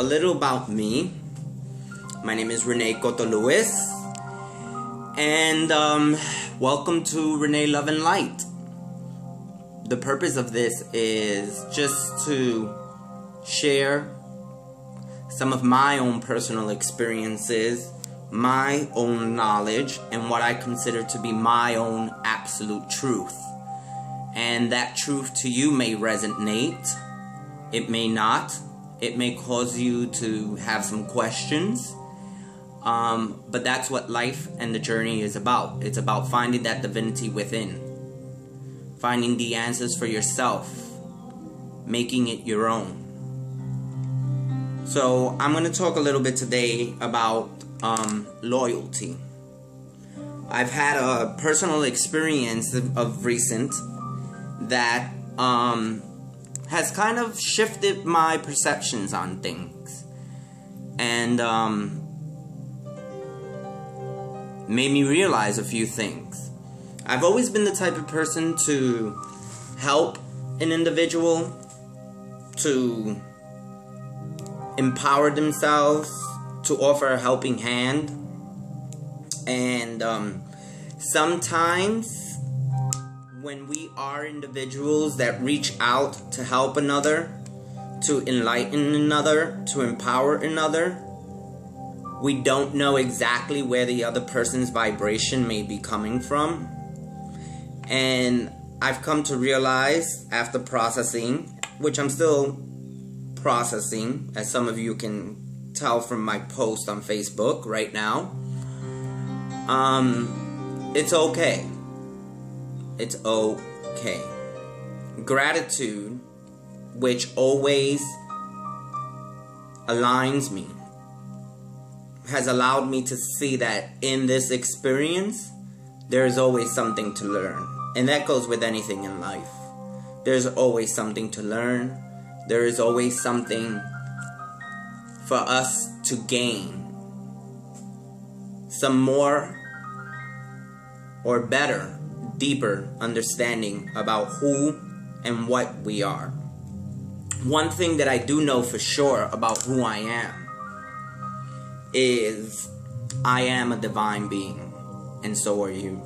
a little about me. My name is Rene Coto Lewis, and welcome to Rene Love and Light. The purpose of this is just to share some of my own personal experiences, my own knowledge, and what I consider to be my own absolute truth. And that truth to you may resonate, it may not, it may cause you to have some questions, but that's what life and the journey is about. It's about finding that divinity within, finding the answers for yourself, making it your own. So I'm going to talk a little bit today about loyalty. I've had a personal experience of recent that has kind of shifted my perceptions on things and made me realize a few things. I've always been the type of person to help an individual to empower themselves, to offer a helping hand, and sometimes when we are individuals that reach out to help another, to enlighten another, to empower another, we don't know exactly where the other person's vibration may be coming from. And I've come to realize after processing, which I'm still processing, as some of you can tell from my post on Facebook right now, it's okay. It's okay. Gratitude, which always aligns me, has allowed me to see that in this experience, there is always something to learn. And that goes with anything in life. There's always something to learn. There is always something for us to gain. Some more or better, deeper understanding about who and what we are. One thing that I do know for sure about who I am is I am a divine being, and so are you.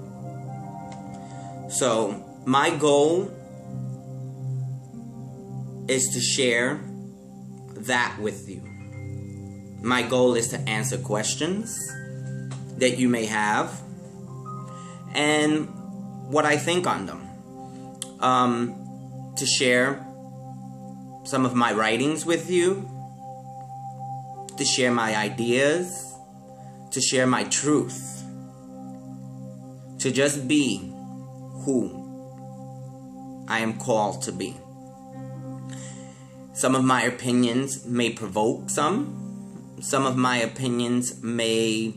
So my goal is to share that with you. My goal is to answer questions that you may have and what I think on them. To share some of my writings with you, to share my ideas, to share my truth, to just be who I am called to be. Some of my opinions may provoke some of my opinions may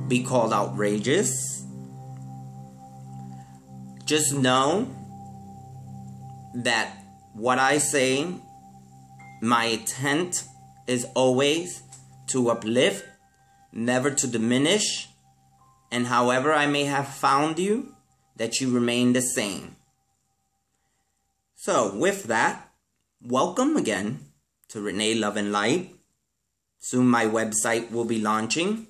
be called outrageous. Just know that what I say, my intent is always to uplift, never to diminish, and however I may have found you, that you remain the same. So with that, welcome again to Rene Love and Light. Soon my website will be launching.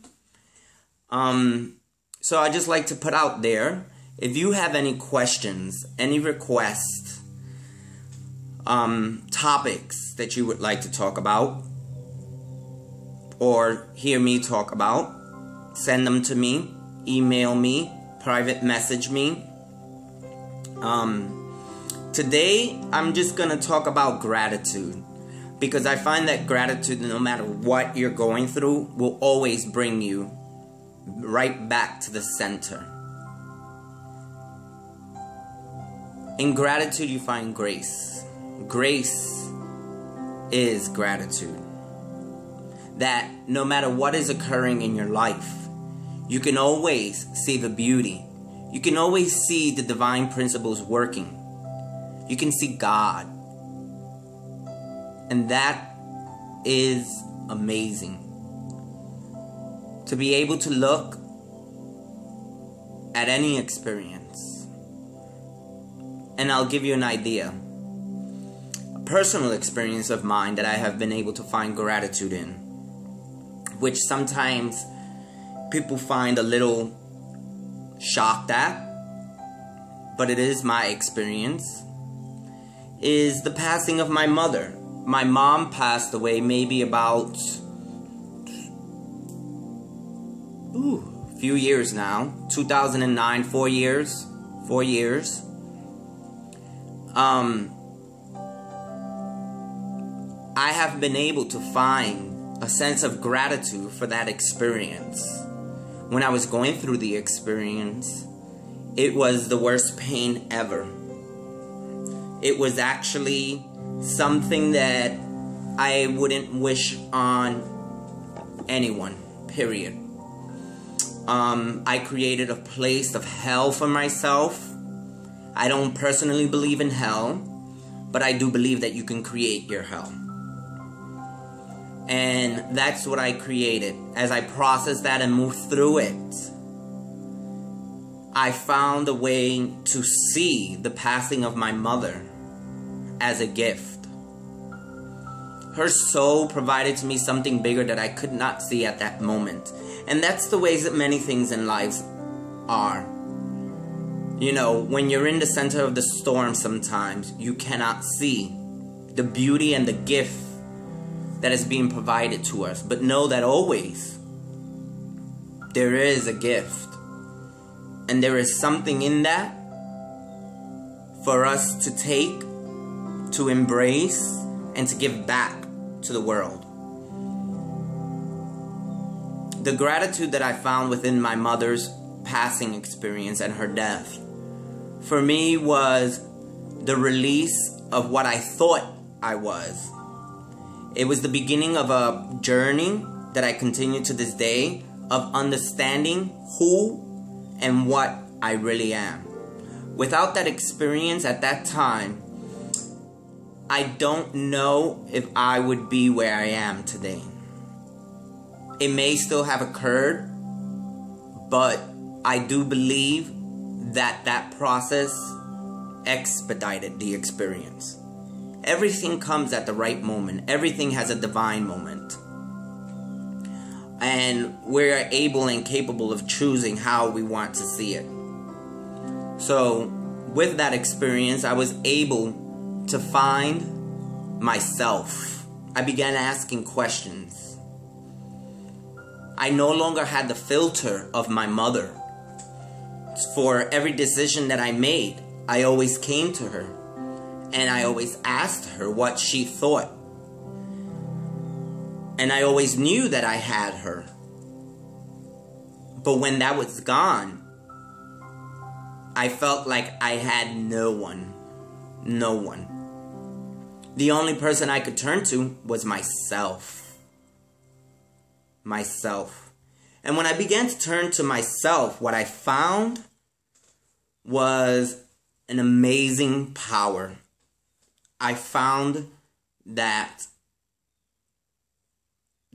So I just like to put out there, if you have any questions, any requests, topics that you would like to talk about or hear me talk about, send them to me, email me, private message me. Today I'm just gonna talk about gratitude, because I find that gratitude, no matter what you're going through, will always bring you right back to the center. In gratitude you find grace. Grace is gratitude. That no matter what is occurring in your life, you can always see the beauty. You can always see the divine principles working. You can see God. And that is amazing. To be able to look at any experience. And I'll give you an idea. A personal experience of mine that I have been able to find gratitude in, which sometimes people find a little shocked at, but it is my experience, is the passing of my mother. My mom passed away maybe about a few years now. 2009, 4 years. 4 years. I have been able to find a sense of gratitude for that experience. When I was going through the experience, it was the worst pain ever. It was actually something that I wouldn't wish on anyone, period. I created a place of hell for myself. I don't personally believe in hell, but I do believe that you can create your hell. And that's what I created. As I processed that and moved through it, I found a way to see the passing of my mother as a gift. Her soul provided to me something bigger that I could not see at that moment. And that's the ways that many things in life are. You know, when you're in the center of the storm sometimes, you cannot see the beauty and the gift that is being provided to us. But know that always there is a gift. And there is something in that for us to take, to embrace, and to give back to the world. The gratitude that I found within my mother's passing experience and her death, for me, was the release of what I thought I was. It was the beginning of a journey that I continue to this day of understanding who and what I really am. Without that experience at that time, I don't know if I would be where I am today. It may still have occurred, but I do believe that that process expedited the experience. Everything comes at the right moment. Everything has a divine moment. And we're able and capable of choosing how we want to see it. So, with that experience, I was able to find myself. I began asking questions. I no longer had the filter of my mother. For every decision that I made, I always came to her. And I always asked her what she thought. And I always knew that I had her. But when that was gone, I felt like I had no one. No one. The only person I could turn to was myself. Myself. And when I began to turn to myself, what I found was an amazing power. I found that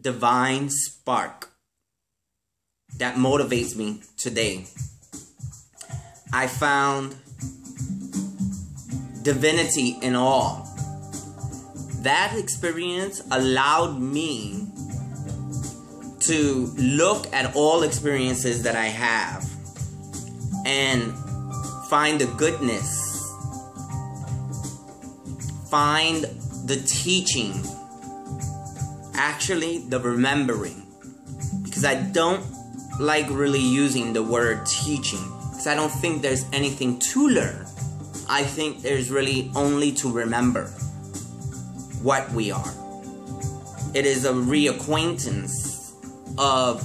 divine spark that motivates me today. I found divinity in all. That experience allowed me to look at all experiences that I have and find the goodness, find the teaching, actually the remembering, because I don't like really using the word teaching, because I don't think there's anything to learn. I think there's really only to remember what we are. It is a reacquaintance of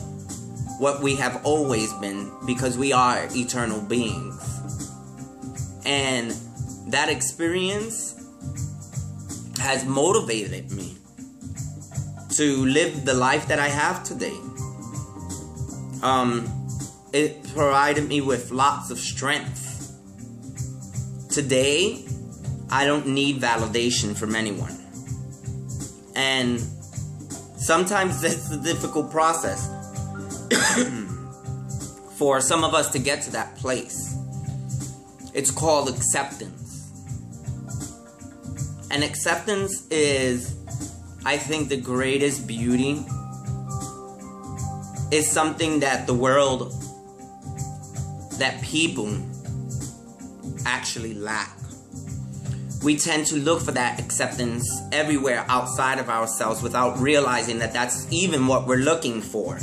what we have always been, because we are eternal beings. And that experience has motivated me to live the life that I have today. It provided me with lots of strength. Today, I don't need validation from anyone. And sometimes it's a difficult process for some of us to get to that place. It's called acceptance. And acceptance is, I think, the greatest beauty. It's something that the world, that people actually lack. We tend to look for that acceptance everywhere outside of ourselves without realizing that that's even what we're looking for.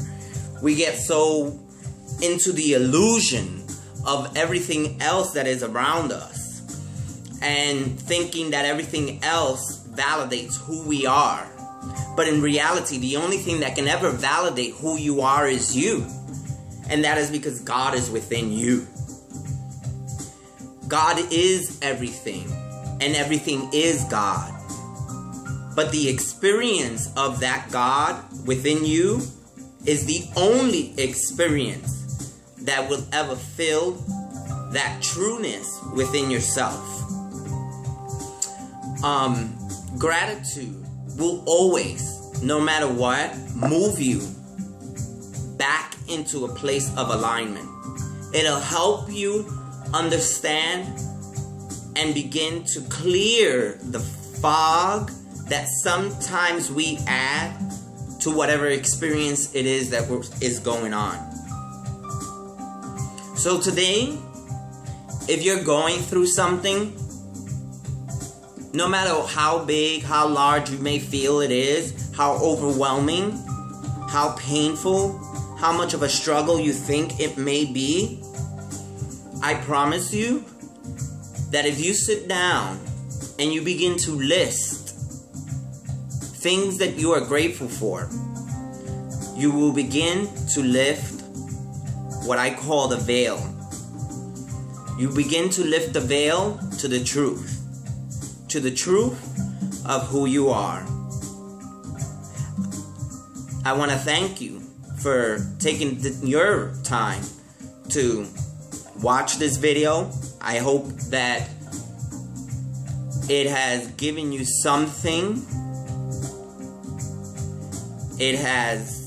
We get so into the illusion of everything else that is around us and thinking that everything else validates who we are. But in reality, the only thing that can ever validate who you are is you. And that is because God is within you. God is everything, and everything is God. But the experience of that God within you is the only experience that will ever fill that trueness within yourself. Gratitude will always, no matter what, move you back into a place of alignment. It'll help you understand and begin to clear the fog that sometimes we add to whatever experience it is that is going on. So today, if you're going through something, no matter how big, how large you may feel it is, how overwhelming, how painful, how much of a struggle you think it may be, I promise you that if you sit down and you begin to list things that you are grateful for, you will begin to lift what I call the veil. You begin to lift the veil to the truth of who you are. I want to thank you for taking your time to watch this video. I hope that it has given you something. It has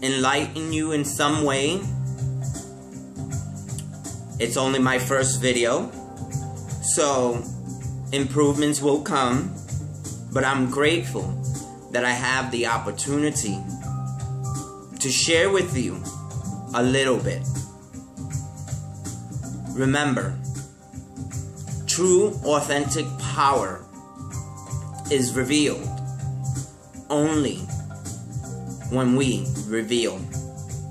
enlightened you in some way. It's only my first video, so improvements will come, but I'm grateful that I have the opportunity to share with you a little bit. Remember, true, authentic power is revealed only when we reveal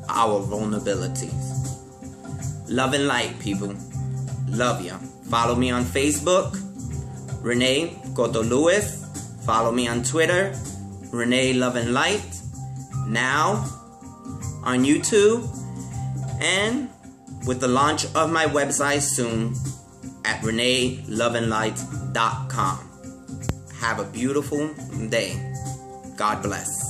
our vulnerabilities. Love and light, people. Love ya. Follow me on Facebook, Rene Cotto Lewis. Follow me on Twitter, ReneLOVEnLIGHT. Now on YouTube, and with the launch of my website soon at ReneLOVEnLIGHT.com. Have a beautiful day. God bless.